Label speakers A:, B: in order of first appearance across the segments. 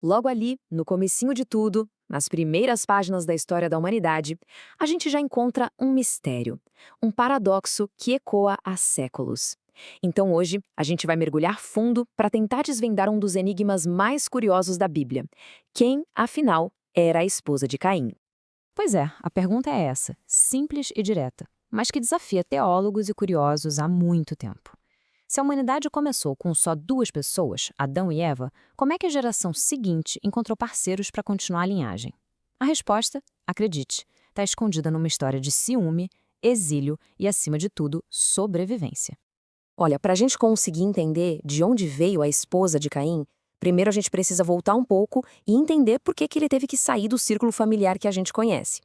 A: Logo ali, no comecinho de tudo, nas primeiras páginas da história da humanidade, a gente já encontra um mistério, um paradoxo que ecoa há séculos. Então hoje, a gente vai mergulhar fundo para tentar desvendar um dos enigmas mais curiosos da Bíblia. Quem, afinal, era a esposa de Caim?
B: Pois é, a pergunta é essa, simples e direta, mas que desafia teólogos e curiosos há muito tempo. Se a humanidade começou com só duas pessoas, Adão e Eva, como é que a geração seguinte encontrou parceiros para continuar a linhagem? A resposta, acredite, está escondida numa história de ciúme, exílio e, acima de tudo, sobrevivência.
A: Olha, para a gente conseguir entender de onde veio a esposa de Caim, primeiro a gente precisa voltar um pouco e entender por que que ele teve que sair do círculo familiar que a gente conhece.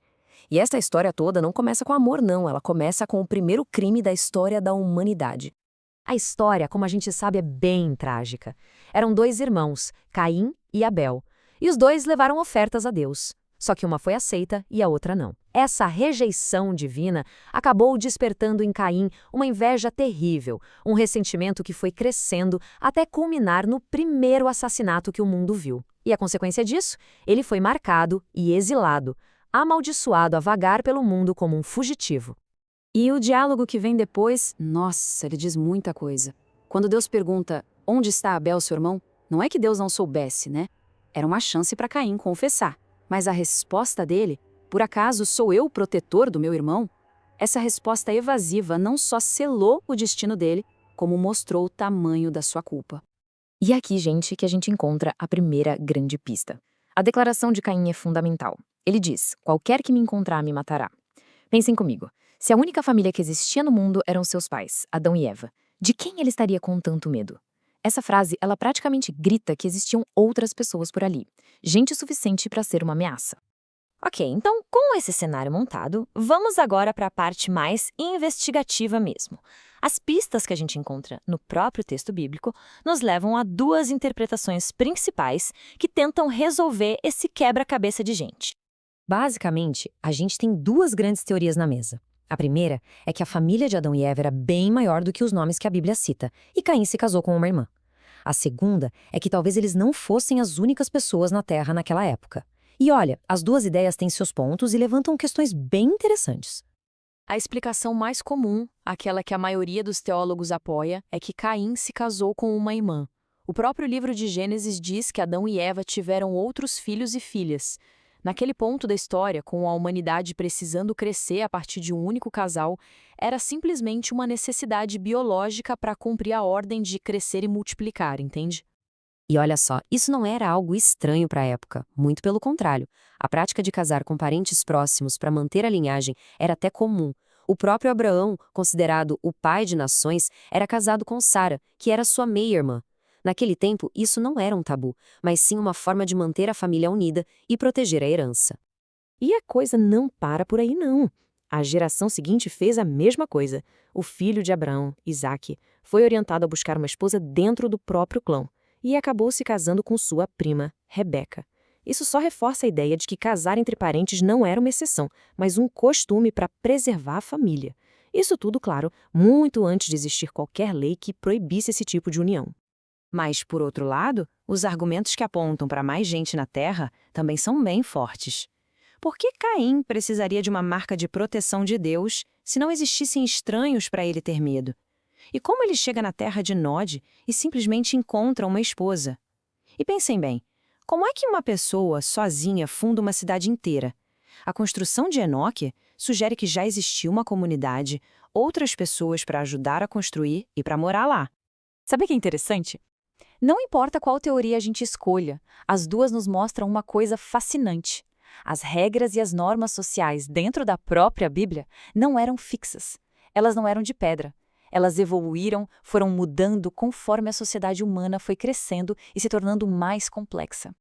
A: E esta história toda não começa com amor, não, ela começa com o primeiro crime da história da humanidade. A história, como a gente sabe, é bem trágica. Eram dois irmãos, Caim e Abel, e os dois levaram ofertas a Deus. Só que uma foi aceita e a outra não. Essa rejeição divina acabou despertando em Caim uma inveja terrível, um ressentimento que foi crescendo até culminar no primeiro assassinato que o mundo viu. E a consequência disso? Ele foi marcado e exilado, amaldiçoado a vagar pelo mundo como um fugitivo. E o diálogo que vem depois, nossa, ele diz muita coisa. Quando Deus pergunta, onde está Abel, seu irmão? Não é que Deus não soubesse, né? Era uma chance para Caim confessar. Mas a resposta dele, por acaso sou eu o protetor do meu irmão? Essa resposta evasiva não só selou o destino dele, como mostrou o tamanho da sua culpa. E é aqui, gente, que a gente encontra a primeira grande pista. A declaração de Caim é fundamental. Ele diz, qualquer que me encontrar me matará. Pensem comigo. Se a única família que existia no mundo eram seus pais, Adão e Eva, de quem ele estaria com tanto medo? Essa frase, ela praticamente grita que existiam outras pessoas por ali, gente suficiente para ser uma ameaça.
B: Ok, então com esse cenário montado, vamos agora para a parte mais investigativa mesmo. As pistas que a gente encontra no próprio texto bíblico nos levam a duas interpretações principais que tentam resolver esse quebra-cabeça de gente.
A: Basicamente, a gente tem duas grandes teorias na mesa. A primeira é que a família de Adão e Eva era bem maior do que os nomes que a Bíblia cita, e Caim se casou com uma irmã. A segunda é que talvez eles não fossem as únicas pessoas na Terra naquela época. E olha, as duas ideias têm seus pontos e levantam questões bem interessantes.
C: A explicação mais comum, aquela que a maioria dos teólogos apoia, é que Caim se casou com uma irmã. O próprio livro de Gênesis diz que Adão e Eva tiveram outros filhos e filhas. Naquele ponto da história, com a humanidade precisando crescer a partir de um único casal, era simplesmente uma necessidade biológica para cumprir a ordem de crescer e multiplicar, entende?
A: E olha só, isso não era algo estranho para a época, muito pelo contrário. A prática de casar com parentes próximos para manter a linhagem era até comum. O próprio Abraão, considerado o pai de nações, era casado com Sara, que era sua meia-irmã. Naquele tempo, isso não era um tabu, mas sim uma forma de manter a família unida e proteger a herança. E a coisa não para por aí, não. A geração seguinte fez a mesma coisa. O filho de Abraão, Isaque, foi orientado a buscar uma esposa dentro do próprio clã e acabou se casando com sua prima, Rebeca. Isso só reforça a ideia de que casar entre parentes não era uma exceção, mas um costume para preservar a família. Isso tudo, claro, muito antes de existir qualquer lei que proibisse esse tipo de união. Mas, por outro lado, os argumentos que apontam para mais gente na Terra também são bem fortes. Por que Caim precisaria de uma marca de proteção de Deus se não existissem estranhos para ele ter medo? E como ele chega na terra de Nod e simplesmente encontra uma esposa? E pensem bem, como é que uma pessoa sozinha funda uma cidade inteira? A construção de Enoque sugere que já existia uma comunidade, outras pessoas para ajudar a construir e para morar lá.
C: Sabe o que é interessante? Não importa qual teoria a gente escolha, as duas nos mostram uma coisa fascinante. As regras e as normas sociais dentro da própria Bíblia não eram fixas. Elas não eram de pedra. Elas evoluíram, foram mudando conforme a sociedade humana foi crescendo e se tornando mais complexa.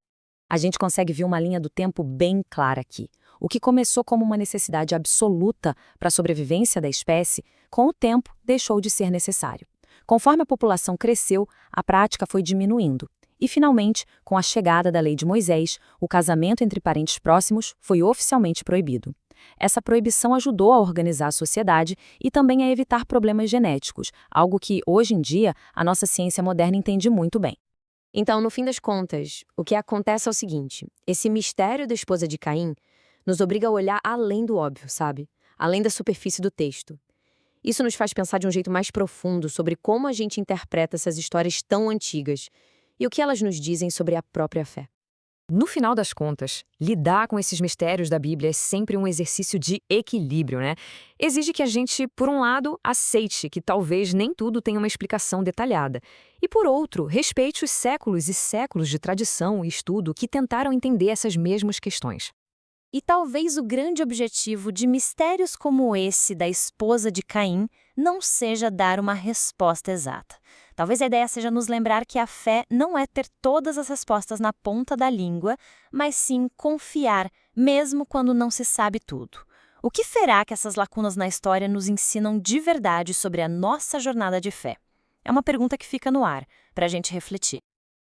C: A gente consegue ver uma linha do tempo bem clara aqui. O que começou como uma necessidade absoluta para a sobrevivência da espécie, com o tempo deixou de ser necessário. Conforme a população cresceu, a prática foi diminuindo. E, finalmente, com a chegada da lei de Moisés, o casamento entre parentes próximos foi oficialmente proibido. Essa proibição ajudou a organizar a sociedade e também a evitar problemas genéticos, algo que, hoje em dia, a nossa ciência moderna entende muito bem.
A: Então, no fim das contas, o que acontece é o seguinte: esse mistério da esposa de Caim nos obriga a olhar além do óbvio, sabe? Além da superfície do texto. Isso nos faz pensar de um jeito mais profundo sobre como a gente interpreta essas histórias tão antigas e o que elas nos dizem sobre a própria fé.
B: No final das contas, lidar com esses mistérios da Bíblia é sempre um exercício de equilíbrio, né? Exige que a gente, por um lado, aceite que talvez nem tudo tenha uma explicação detalhada, e por outro, respeite os séculos e séculos de tradição e estudo que tentaram entender essas mesmas questões.
C: E talvez o grande objetivo de mistérios como esse da esposa de Caim não seja dar uma resposta exata. Talvez a ideia seja nos lembrar que a fé não é ter todas as respostas na ponta da língua, mas sim confiar, mesmo quando não se sabe tudo. O que será que essas lacunas na história nos ensinam de verdade sobre a nossa jornada de fé? É uma pergunta que fica no ar, para a gente refletir.